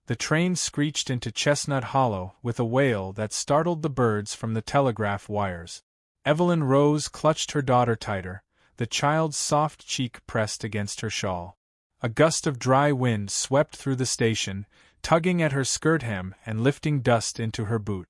The train screeched into Chestnut Hollow with a wail that startled the birds from the telegraph wires. Evelyn Rose clutched her daughter tighter, the child's soft cheek pressed against her shawl. A gust of dry wind swept through the station, tugging at her skirt hem and lifting dust into her boot.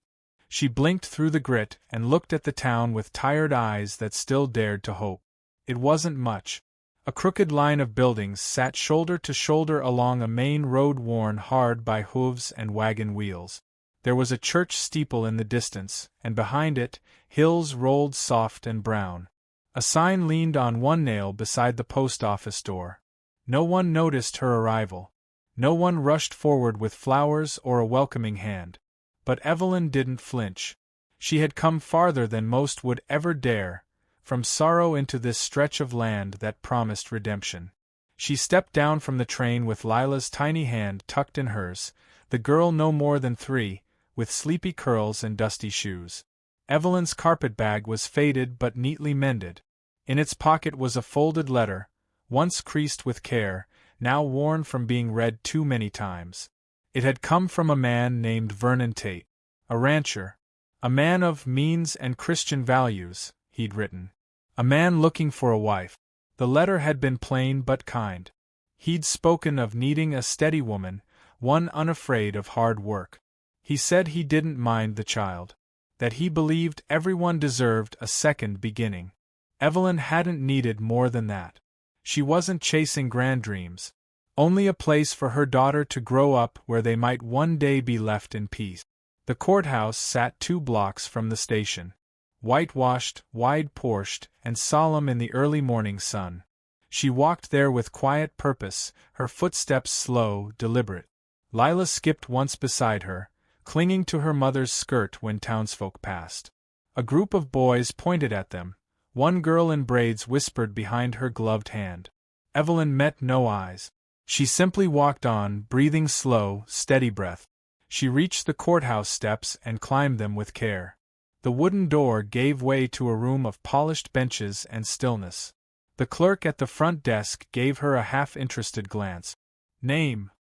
She blinked through the grit and looked at the town with tired eyes that still dared to hope. It wasn't much. A crooked line of buildings sat shoulder to shoulder along a main road worn hard by hooves and wagon wheels. There was a church steeple in the distance, and behind it, hills rolled soft and brown. A sign leaned on one nail beside the post office door. No one noticed her arrival. No one rushed forward with flowers or a welcoming hand. But Evelyn didn't flinch. She had come farther than most would ever dare, from sorrow into this stretch of land that promised redemption. She stepped down from the train with Lila's tiny hand tucked in hers, the girl no more than 3, with sleepy curls and dusty shoes. Evelyn's carpetbag was faded but neatly mended. In its pocket was a folded letter, once creased with care, now worn from being read too many times. It had come from a man named Vernon Tate, a rancher, a man of means and Christian values, he'd written. A man looking for a wife. The letter had been plain but kind. He'd spoken of needing a steady woman, one unafraid of hard work. He said he didn't mind the child, that he believed everyone deserved a second beginning. Evelyn hadn't needed more than that. She wasn't chasing grand dreams, only a place for her daughter to grow up where they might one day be left in peace. The courthouse sat 2 blocks from the station. Whitewashed, wide-porched, and solemn in the early morning sun. She walked there with quiet purpose, her footsteps slow, deliberate. Lila skipped once beside her, clinging to her mother's skirt when townsfolk passed. A group of boys pointed at them. One girl in braids whispered behind her gloved hand. Evelyn met no eyes. She simply walked on, breathing slow, steady breath. She reached the courthouse steps and climbed them with care. The wooden door gave way to a room of polished benches and stillness. The clerk at the front desk gave her a half-interested glance. Name?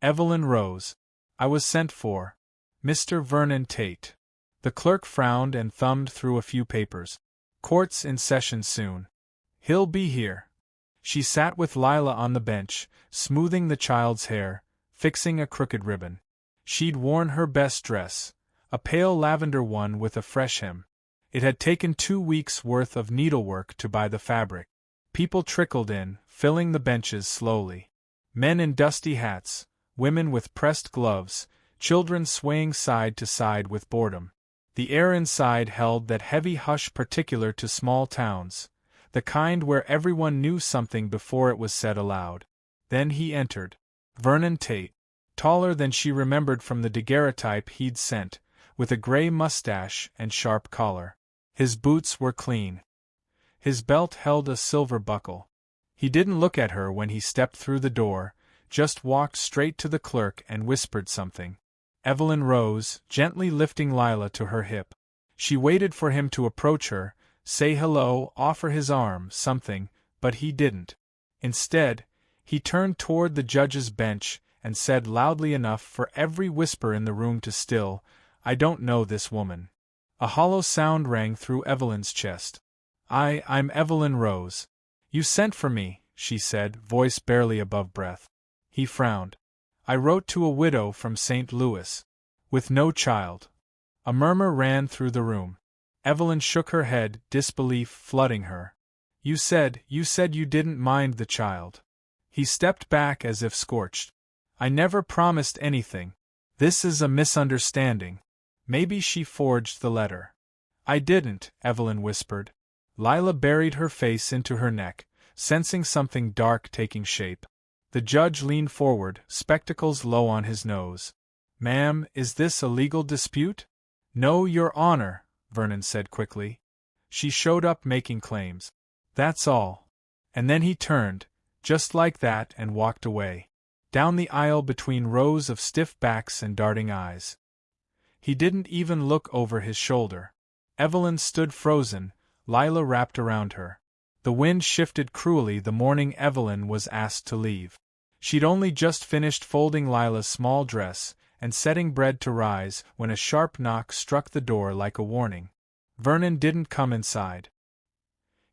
Evelyn Rose. I was sent for. Mr. Vernon Tate. The clerk frowned and thumbed through a few papers. Court's in session soon. He'll be here. She sat with Lila on the bench, smoothing the child's hair, fixing a crooked ribbon. She'd worn her best dress, a pale lavender one with a fresh hem. It had taken 2 weeks' worth of needlework to buy the fabric. People trickled in, filling the benches slowly. Men in dusty hats, women with pressed gloves, children swaying side to side with boredom. The air inside held that heavy hush particular to small towns, the kind where everyone knew something before it was said aloud. Then he entered. Vernon Tate, taller than she remembered from the daguerreotype he'd sent, with a gray mustache and sharp collar. His boots were clean. His belt held a silver buckle. He didn't look at her when he stepped through the door, just walked straight to the clerk and whispered something. Evelyn rose, gently lifting Lila to her hip. She waited for him to approach her, say hello, offer his arm, something, but he didn't. Instead, he turned toward the judge's bench and said loudly enough for every whisper in the room to still, "I don't know this woman." A hollow sound rang through Evelyn's chest. I'm Evelyn Rose. You sent for me," she said, voice barely above breath. He frowned. "I wrote to a widow from St. Louis. With no child." A murmur ran through the room. Evelyn shook her head, disbelief flooding her. You said you didn't mind the child." He stepped back as if scorched. "I never promised anything. This is a misunderstanding. Maybe she forged the letter." "I didn't," Evelyn whispered. Lila buried her face into her neck, sensing something dark taking shape. The judge leaned forward, spectacles low on his nose. "Ma'am, is this a legal dispute?" "No, Your Honor," Vernon said quickly. "She showed up making claims. That's all." And then he turned, just like that, and walked away. Down the aisle between rows of stiff backs and darting eyes. He didn't even look over his shoulder. Evelyn stood frozen, Lila wrapped around her. The wind shifted cruelly the morning Evelyn was asked to leave. She'd only just finished folding Lila's small dress and setting bread to rise when a sharp knock struck the door like a warning. Vernon didn't come inside.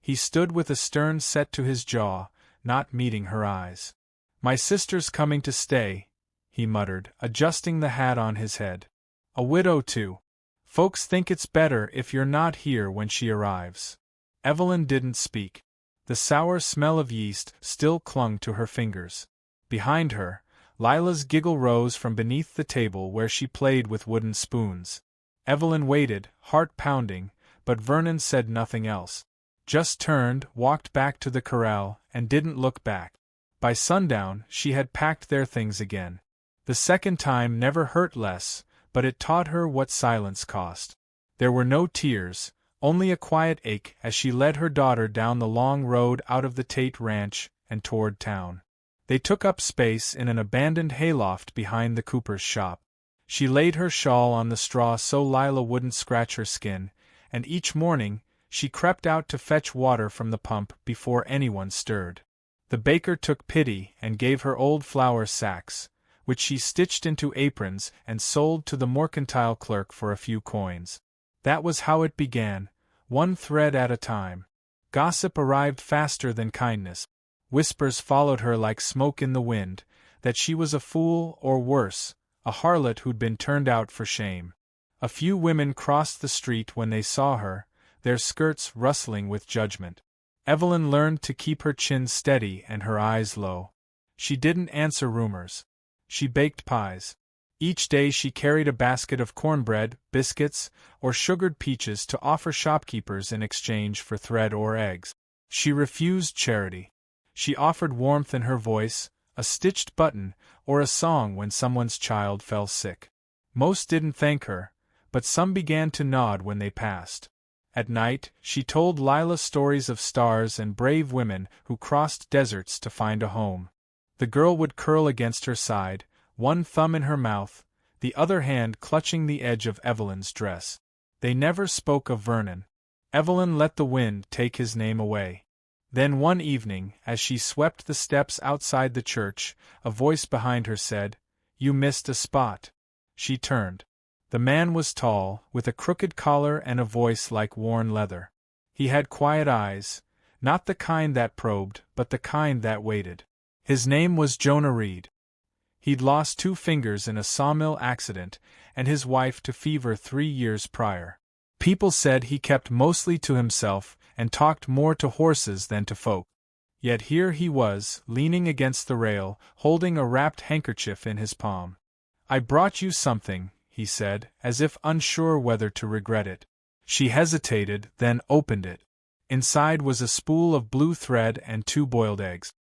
He stood with a stern set to his jaw, not meeting her eyes. "My sister's coming to stay," he muttered, adjusting the hat on his head. "A widow too. Folks think it's better if you're not here when she arrives." Evelyn didn't speak. The sour smell of yeast still clung to her fingers. Behind her, Lila's giggle rose from beneath the table where she played with wooden spoons. Evelyn waited, heart pounding, but Vernon said nothing else. Just turned, walked back to the corral, and didn't look back. By sundown, she had packed their things again. The second time never hurt less, but it taught her what silence cost. There were no tears, only a quiet ache as she led her daughter down the long road out of the Tate Ranch and toward town. They took up space in an abandoned hayloft behind the cooper's shop. She laid her shawl on the straw so Lila wouldn't scratch her skin, and each morning, she crept out to fetch water from the pump before anyone stirred. The baker took pity and gave her old flour sacks, which she stitched into aprons and sold to the mercantile clerk for a few coins. That was how it began, one thread at a time. Gossip arrived faster than kindness. Whispers followed her like smoke in the wind, that she was a fool or worse, a harlot who'd been turned out for shame. A few women crossed the street when they saw her, their skirts rustling with judgment. Evelyn learned to keep her chin steady and her eyes low. She didn't answer rumors. She baked pies. Each day she carried a basket of cornbread, biscuits, or sugared peaches to offer shopkeepers in exchange for thread or eggs. She refused charity. She offered warmth in her voice, a stitched button, or a song when someone's child fell sick. Most didn't thank her, but some began to nod when they passed. At night, she told Lila stories of stars and brave women who crossed deserts to find a home. The girl would curl against her side, one thumb in her mouth, the other hand clutching the edge of Evelyn's dress. They never spoke of Vernon. Evelyn let the wind take his name away. Then one evening, as she swept the steps outside the church, a voice behind her said, "You missed a spot." She turned. The man was tall, with a crooked collar and a voice like worn leather. He had quiet eyes, not the kind that probed, but the kind that waited. His name was Jonah Reed. He'd lost 2 fingers in a sawmill accident, and his wife to fever 3 years prior. People said he kept mostly to himself and talked more to horses than to folk. Yet here he was, leaning against the rail, holding a wrapped handkerchief in his palm. "I brought you something," he said, as if unsure whether to regret it. She hesitated, then opened it. Inside was a spool of blue thread and 2 boiled eggs.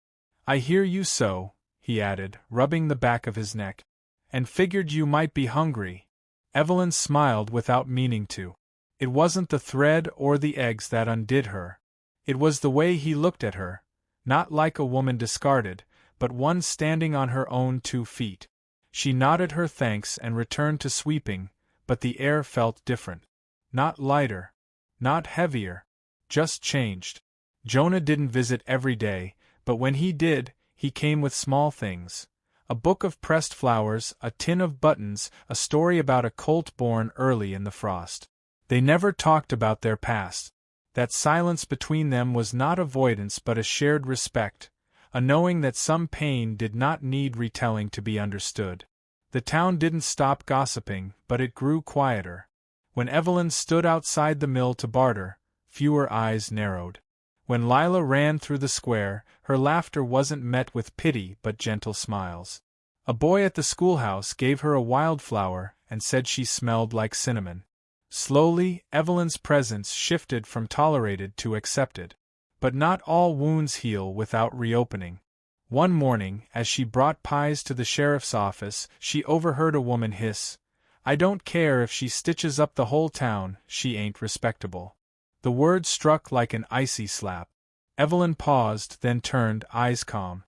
"I hear you sew," he added, rubbing the back of his neck, "and figured you might be hungry." Evelyn smiled without meaning to. It wasn't the thread or the eggs that undid her. It was the way he looked at her, not like a woman discarded, but one standing on her own 2 feet. She nodded her thanks and returned to sweeping, but the air felt different. Not lighter, not heavier, just changed. Jonah didn't visit every day, but when he did, he came with small things. A book of pressed flowers, a tin of buttons, a story about a colt born early in the frost. They never talked about their past. That silence between them was not avoidance but a shared respect, a knowing that some pain did not need retelling to be understood. The town didn't stop gossiping, but it grew quieter. When Evelyn stood outside the mill to barter, fewer eyes narrowed. When Lila ran through the square, her laughter wasn't met with pity but gentle smiles. A boy at the schoolhouse gave her a wildflower and said she smelled like cinnamon. Slowly, Evelyn's presence shifted from tolerated to accepted. But not all wounds heal without reopening. One morning, as she brought pies to the sheriff's office, she overheard a woman hiss, "I don't care if she stitches up the whole town, she ain't respectable." The word struck like an icy slap. Evelyn paused, then turned, eyes calm.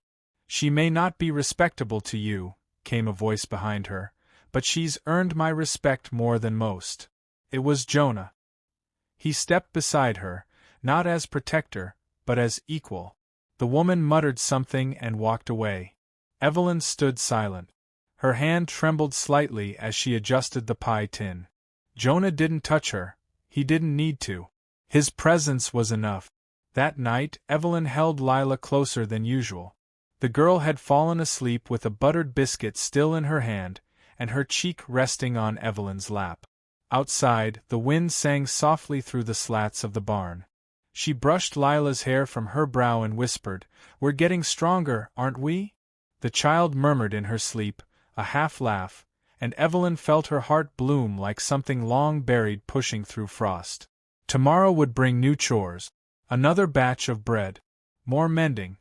"She may not be respectable to you," came a voice behind her, "but she's earned my respect more than most." It was Jonah. He stepped beside her, not as protector, but as equal. The woman muttered something and walked away. Evelyn stood silent. Her hand trembled slightly as she adjusted the pie tin. Jonah didn't touch her. He didn't need to. His presence was enough. That night, Evelyn held Lila closer than usual. The girl had fallen asleep with a buttered biscuit still in her hand, and her cheek resting on Evelyn's lap. Outside, the wind sang softly through the slats of the barn. She brushed Lila's hair from her brow and whispered, "We're getting stronger, aren't we?" The child murmured in her sleep, a half laugh, and Evelyn felt her heart bloom like something long buried pushing through frost. Tomorrow would bring new chores. Another batch of bread. More mending.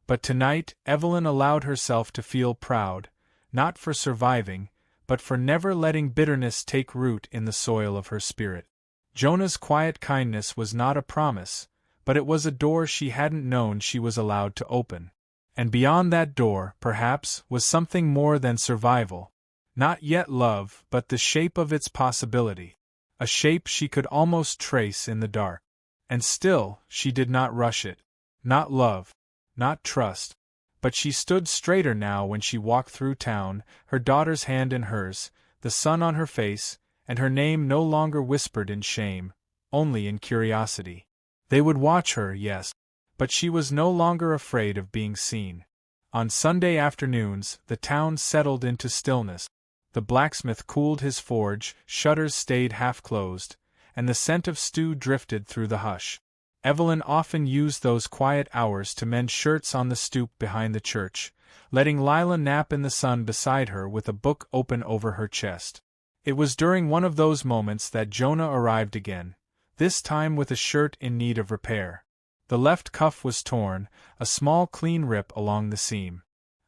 But tonight, Evelyn allowed herself to feel proud, not for surviving, but for never letting bitterness take root in the soil of her spirit. Jonah's quiet kindness was not a promise, but it was a door she hadn't known she was allowed to open. And beyond that door, perhaps, was something more than survival. Not yet love, but the shape of its possibility. A shape she could almost trace in the dark. And still, she did not rush it. Not love. Not trust. But she stood straighter now when she walked through town, her daughter's hand in hers, the sun on her face, and her name no longer whispered in shame, only in curiosity. They would watch her, yes, but she was no longer afraid of being seen. On Sunday afternoons, the town settled into stillness. The blacksmith cooled his forge, shutters stayed half-closed, and the scent of stew drifted through the hush. Evelyn often used those quiet hours to mend shirts on the stoop behind the church, letting Lila nap in the sun beside her with a book open over her chest. It was during one of those moments that Jonah arrived again, this time with a shirt in need of repair. The left cuff was torn, a small clean rip along the seam.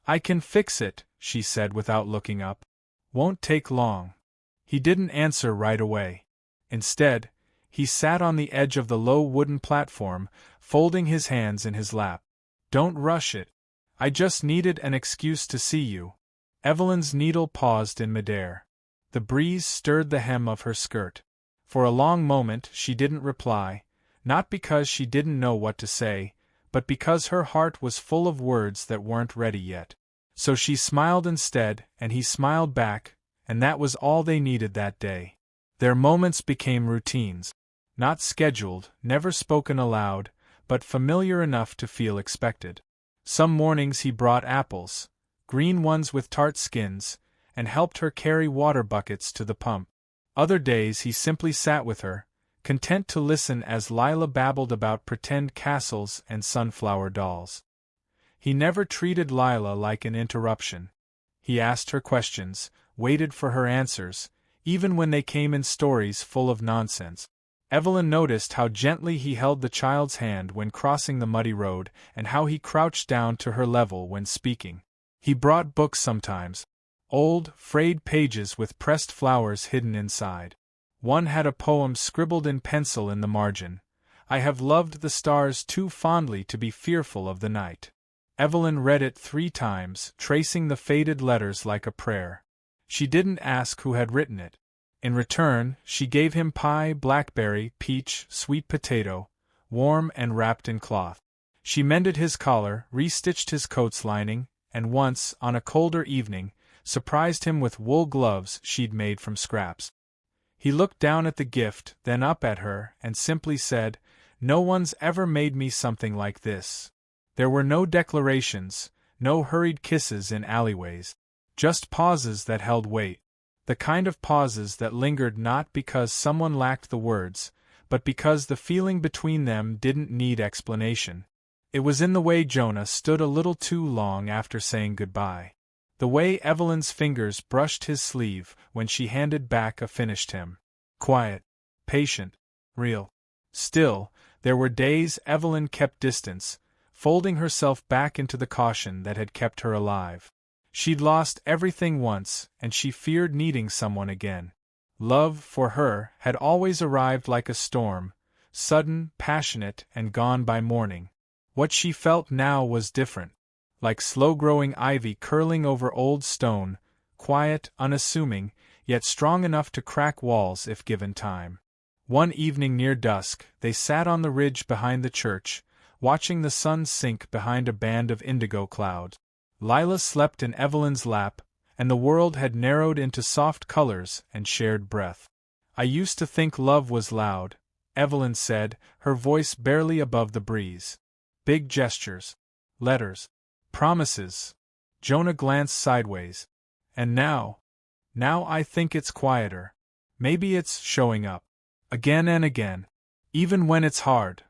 "I can fix it," she said without looking up. "Won't take long." He didn't answer right away. Instead, he sat on the edge of the low wooden platform, folding his hands in his lap. "Don't rush it. I just needed an excuse to see you." Evelyn's needle paused in midair. The breeze stirred the hem of her skirt. For a long moment she didn't reply, not because she didn't know what to say, but because her heart was full of words that weren't ready yet. So she smiled instead, and he smiled back, and that was all they needed that day. Their moments became routines. Not scheduled, never spoken aloud, but familiar enough to feel expected. Some mornings he brought apples, green ones with tart skins, and helped her carry water buckets to the pump. Other days he simply sat with her, content to listen as Lila babbled about pretend castles and sunflower dolls. He never treated Lila like an interruption. He asked her questions, waited for her answers, even when they came in stories full of nonsense. Evelyn noticed how gently he held the child's hand when crossing the muddy road, and how he crouched down to her level when speaking. He brought books sometimes. Old, frayed pages with pressed flowers hidden inside. One had a poem scribbled in pencil in the margin. "I have loved the stars too fondly to be fearful of the night." Evelyn read it 3 times, tracing the faded letters like a prayer. She didn't ask who had written it. In return, she gave him pie, blackberry, peach, sweet potato, warm and wrapped in cloth. She mended his collar, restitched his coat's lining, and once, on a colder evening, surprised him with wool gloves she'd made from scraps. He looked down at the gift, then up at her, and simply said, "No one's ever made me something like this." There were no declarations, no hurried kisses in alleyways. Just pauses that held weight. The kind of pauses that lingered not because someone lacked the words, but because the feeling between them didn't need explanation. It was in the way Jonah stood a little too long after saying goodbye. The way Evelyn's fingers brushed his sleeve when she handed back a finished hymn. Quiet, patient, real. Still, there were days Evelyn kept distance, folding herself back into the caution that had kept her alive. She'd lost everything once, and she feared needing someone again. Love, for her, had always arrived like a storm, sudden, passionate, and gone by morning. What she felt now was different. Like slow-growing ivy curling over old stone, quiet, unassuming, yet strong enough to crack walls if given time. One evening near dusk, they sat on the ridge behind the church, watching the sun sink behind a band of indigo clouds. Lila slept in Evelyn's lap, and the world had narrowed into soft colors and shared breath. "I used to think love was loud," Evelyn said, her voice barely above the breeze. "Big gestures. Letters. Promises." Jonah glanced sideways. "And now I think it's quieter. Maybe it's showing up. Again and again. Even when it's hard."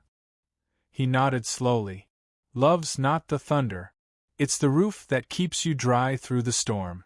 He nodded slowly. "Love's not the thunder. It's the roof that keeps you dry through the storm."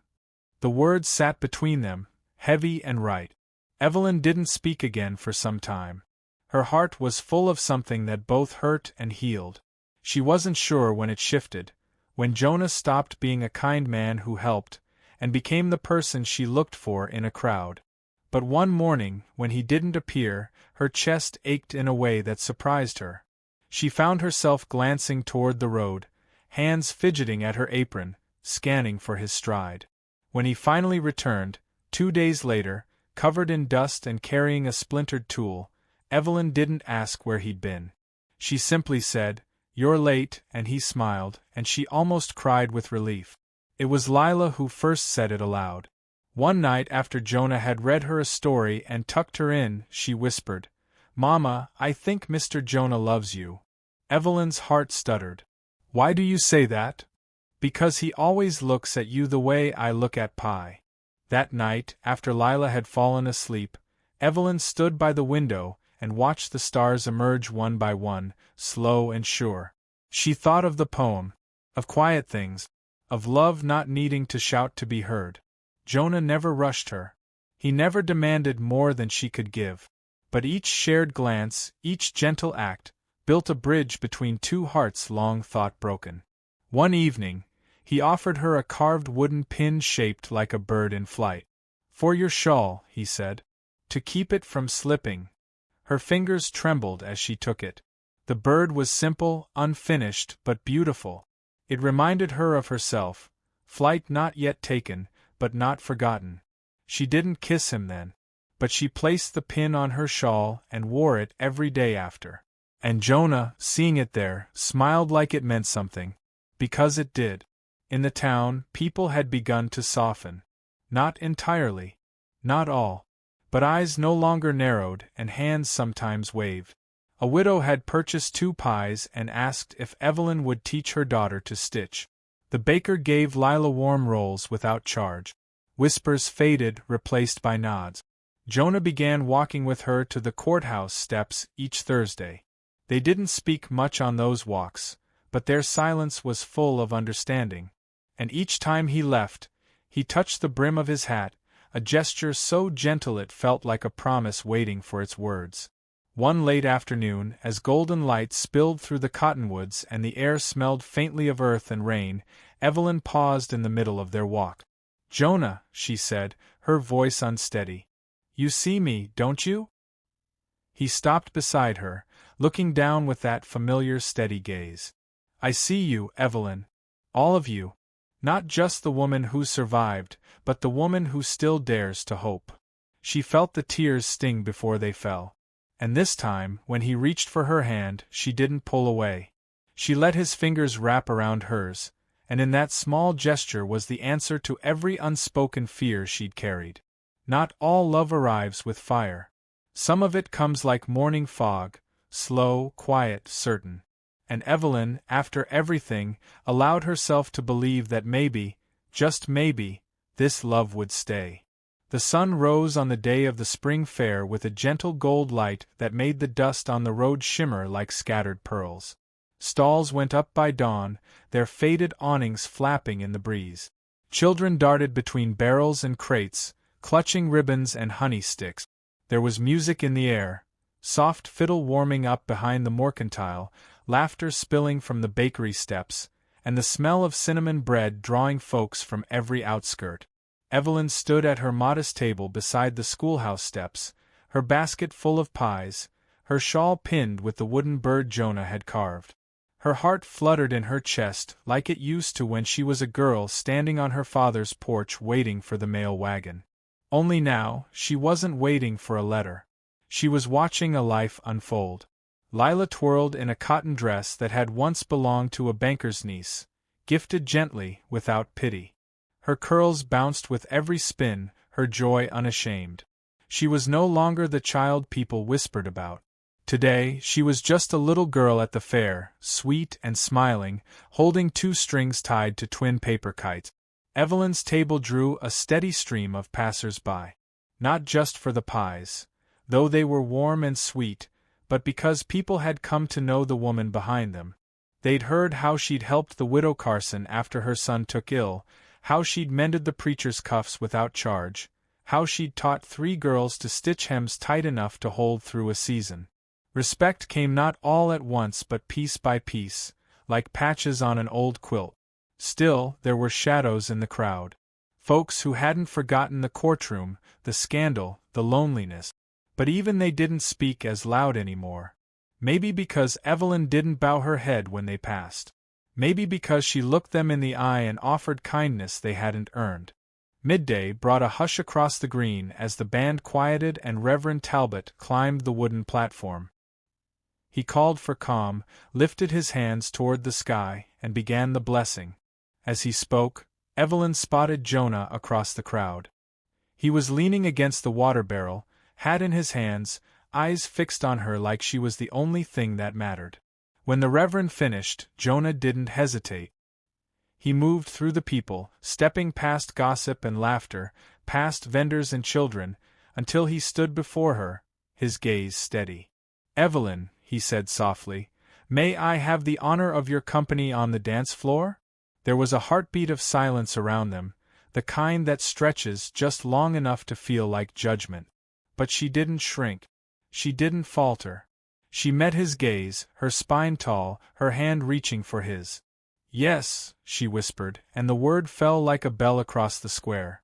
The words sat between them, heavy and right. Evelyn didn't speak again for some time. Her heart was full of something that both hurt and healed. She wasn't sure when it shifted, when Jonah stopped being a kind man who helped, and became the person she looked for in a crowd. But one morning, when he didn't appear, her chest ached in a way that surprised her. She found herself glancing toward the road, hands fidgeting at her apron, scanning for his stride. When he finally returned, 2 days later, covered in dust and carrying a splintered tool, Evelyn didn't ask where he'd been. She simply said, "You're late," and he smiled, and she almost cried with relief. It was Lila who first said it aloud. One night after Jonah had read her a story and tucked her in, she whispered, "Mama, I think Mr. Jonah loves you." Evelyn's heart stuttered. "Why do you say that?" "Because he always looks at you the way I look at pie." That night, after Lila had fallen asleep, Evelyn stood by the window and watched the stars emerge one by one, slow and sure. She thought of the poem, of quiet things, of love not needing to shout to be heard. Jonah never rushed her. He never demanded more than she could give. But each shared glance, each gentle act, built a bridge between two hearts long thought broken. One evening, he offered her a carved wooden pin shaped like a bird in flight. "For your shawl," he said. "To keep it from slipping." Her fingers trembled as she took it. The bird was simple, unfinished, but beautiful. It reminded her of herself, flight not yet taken, but not forgotten. She didn't kiss him then, but she placed the pin on her shawl and wore it every day after. And Jonah, seeing it there, smiled like it meant something. Because it did. In the town, people had begun to soften. Not entirely. Not all. But eyes no longer narrowed, and hands sometimes waved. A widow had purchased 2 pies and asked if Evelyn would teach her daughter to stitch. The baker gave Lila warm rolls without charge. Whispers faded, replaced by nods. Jonah began walking with her to the courthouse steps each Thursday. They didn't speak much on those walks, but their silence was full of understanding. And each time he left, he touched the brim of his hat, a gesture so gentle it felt like a promise waiting for its words. One late afternoon, as golden light spilled through the cottonwoods and the air smelled faintly of earth and rain, Evelyn paused in the middle of their walk. "Jonah," she said, her voice unsteady. "You see me, don't you?" He stopped beside her, looking down with that familiar steady gaze. "I see you, Evelyn. All of you. Not just the woman who survived, but the woman who still dares to hope." She felt the tears sting before they fell. And this time, when he reached for her hand, she didn't pull away. She let his fingers wrap around hers, and in that small gesture was the answer to every unspoken fear she'd carried. Not all love arrives with fire. Some of it comes like morning fog, slow, quiet, certain. And Evelyn, after everything, allowed herself to believe that maybe, just maybe, this love would stay. The sun rose on the day of the spring fair with a gentle gold light that made the dust on the road shimmer like scattered pearls. Stalls went up by dawn, their faded awnings flapping in the breeze. Children darted between barrels and crates, clutching ribbons and honey sticks. There was music in the air, soft fiddle warming up behind the mercantile, laughter spilling from the bakery steps, and the smell of cinnamon bread drawing folks from every outskirt. Evelyn stood at her modest table beside the schoolhouse steps, her basket full of pies, her shawl pinned with the wooden bird Jonah had carved. Her heart fluttered in her chest like it used to when she was a girl standing on her father's porch waiting for the mail wagon. Only now, she wasn't waiting for a letter. She was watching a life unfold. Lila twirled in a cotton dress that had once belonged to a banker's niece, gifted gently, without pity. Her curls bounced with every spin, her joy unashamed. She was no longer the child people whispered about. Today, she was just a little girl at the fair, sweet and smiling, holding 2 strings tied to twin paper kites. Evelyn's table drew a steady stream of passers-by. Not just for the pies, though they were warm and sweet, but because people had come to know the woman behind them. They'd heard how she'd helped the widow Carson after her son took ill, how she'd mended the preacher's cuffs without charge, how she'd taught 3 girls to stitch hems tight enough to hold through a season. Respect came not all at once but piece by piece, like patches on an old quilt. Still, there were shadows in the crowd. Folks who hadn't forgotten the courtroom, the scandal, the loneliness. But even they didn't speak as loud anymore. Maybe because Evelyn didn't bow her head when they passed. Maybe because she looked them in the eye and offered kindness they hadn't earned. Midday brought a hush across the green as the band quieted and Reverend Talbot climbed the wooden platform. He called for calm, lifted his hands toward the sky, and began the blessing. As he spoke, Evelyn spotted Jonah across the crowd. He was leaning against the water barrel, hat in his hands, eyes fixed on her like she was the only thing that mattered. When the Reverend finished, Jonah didn't hesitate. He moved through the people, stepping past gossip and laughter, past vendors and children, until he stood before her, his gaze steady. "Evelyn," he said softly, "may I have the honor of your company on the dance floor?" There was a heartbeat of silence around them, the kind that stretches just long enough to feel like judgment. But she didn't shrink. She didn't falter. She met his gaze, her spine tall, her hand reaching for his. "Yes," she whispered, and the word fell like a bell across the square.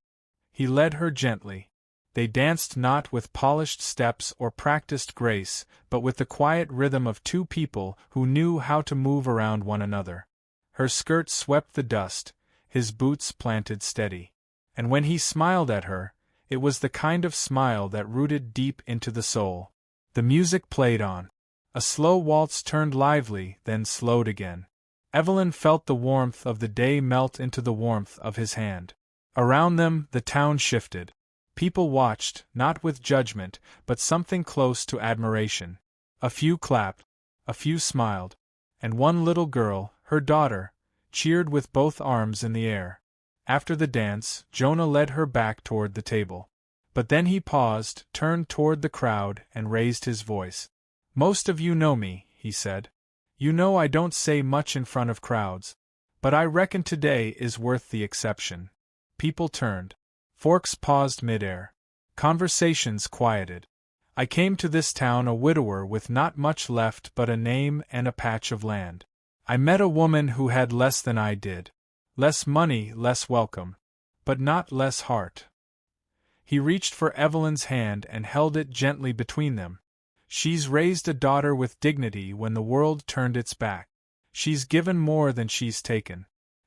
He led her gently. They danced not with polished steps or practiced grace, but with the quiet rhythm of 2 people who knew how to move around one another. Her skirt swept the dust, his boots planted steady. And when he smiled at her, it was the kind of smile that rooted deep into the soul. The music played on. A slow waltz turned lively, then slowed again. Evelyn felt the warmth of the day melt into the warmth of his hand. Around them, the town shifted. People watched, not with judgment, but something close to admiration. A few clapped, a few smiled, and one little girl, her daughter, cheered with both arms in the air. After the dance, Jonah led her back toward the table. But then he paused, turned toward the crowd, and raised his voice. "Most of you know me," he said. "You know I don't say much in front of crowds. But I reckon today is worth the exception." People turned. Forks paused midair. Conversations quieted. "I came to this town a widower with not much left but a name and a patch of land. I met a woman who had less than I did. Less money, less welcome. But not less heart." He reached for Evelyn's hand and held it gently between them. "She's raised a daughter with dignity when the world turned its back. She's given more than she's taken.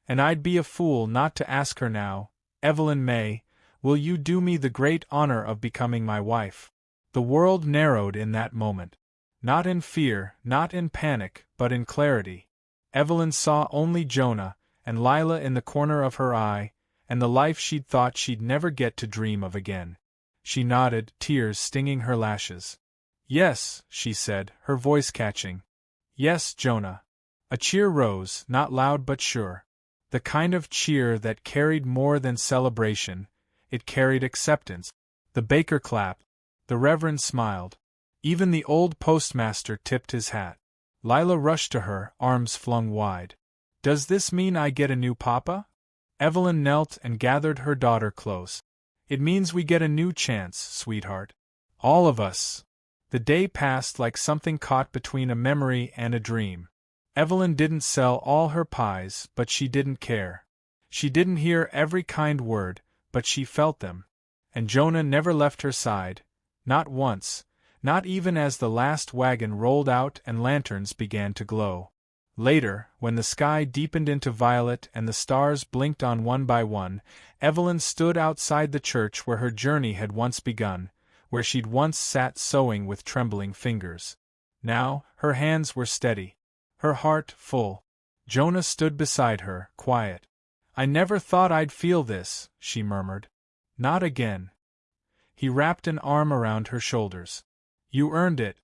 And I'd be a fool not to ask her now, Evelyn May, will you do me the great honor of becoming my wife?" The world narrowed in that moment. Not in fear, not in panic, but in clarity. Evelyn saw only Jonah, and Lila in the corner of her eye, and the life she'd thought she'd never get to dream of again. She nodded, tears stinging her lashes. "Yes," she said, her voice catching. "Yes, Jonah." A cheer rose, not loud but sure. The kind of cheer that carried more than celebration, it carried acceptance. The baker clapped. The Reverend smiled. Even the old postmaster tipped his hat. Lila rushed to her, arms flung wide. "Does this mean I get a new papa?" Evelyn knelt and gathered her daughter close. "It means we get a new chance, sweetheart. All of us." The day passed like something caught between a memory and a dream. Evelyn didn't sell all her pies, but she didn't care. She didn't hear every kind word, but she felt them. And Jonah never left her side, not once, not even as the last wagon rolled out and lanterns began to glow. Later, when the sky deepened into violet and the stars blinked on one by one, Evelyn stood outside the church where her journey had once begun, where she'd once sat sewing with trembling fingers. Now, her hands were steady. Her heart full. Jonah stood beside her, quiet. I never thought I'd feel this, she murmured. Not again. He wrapped an arm around her shoulders. You earned it.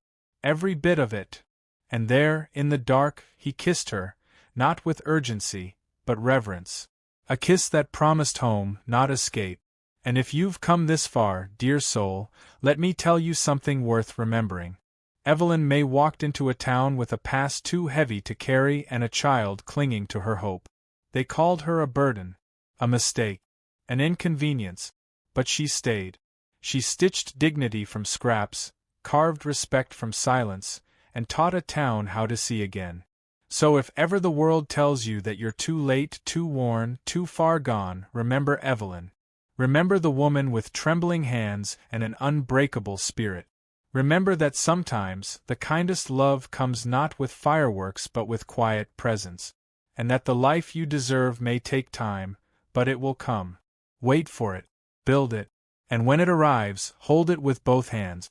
Every bit of it. And there, in the dark, he kissed her, not with urgency, but reverence. A kiss that promised home, not escape. And if you've come this far, dear soul, let me tell you something worth remembering. Evelyn May walked into a town with a past too heavy to carry and a child clinging to her hope. They called her a burden, a mistake, an inconvenience, but she stayed. She stitched dignity from scraps, carved respect from silence, and taught a town how to see again. So if ever the world tells you that you're too late, too worn, too far gone, remember Evelyn. Remember the woman with trembling hands and an unbreakable spirit. Remember that sometimes the kindest love comes not with fireworks but with quiet presence. And that the life you deserve may take time, but it will come. Wait for it, build it, and when it arrives, hold it with both hands.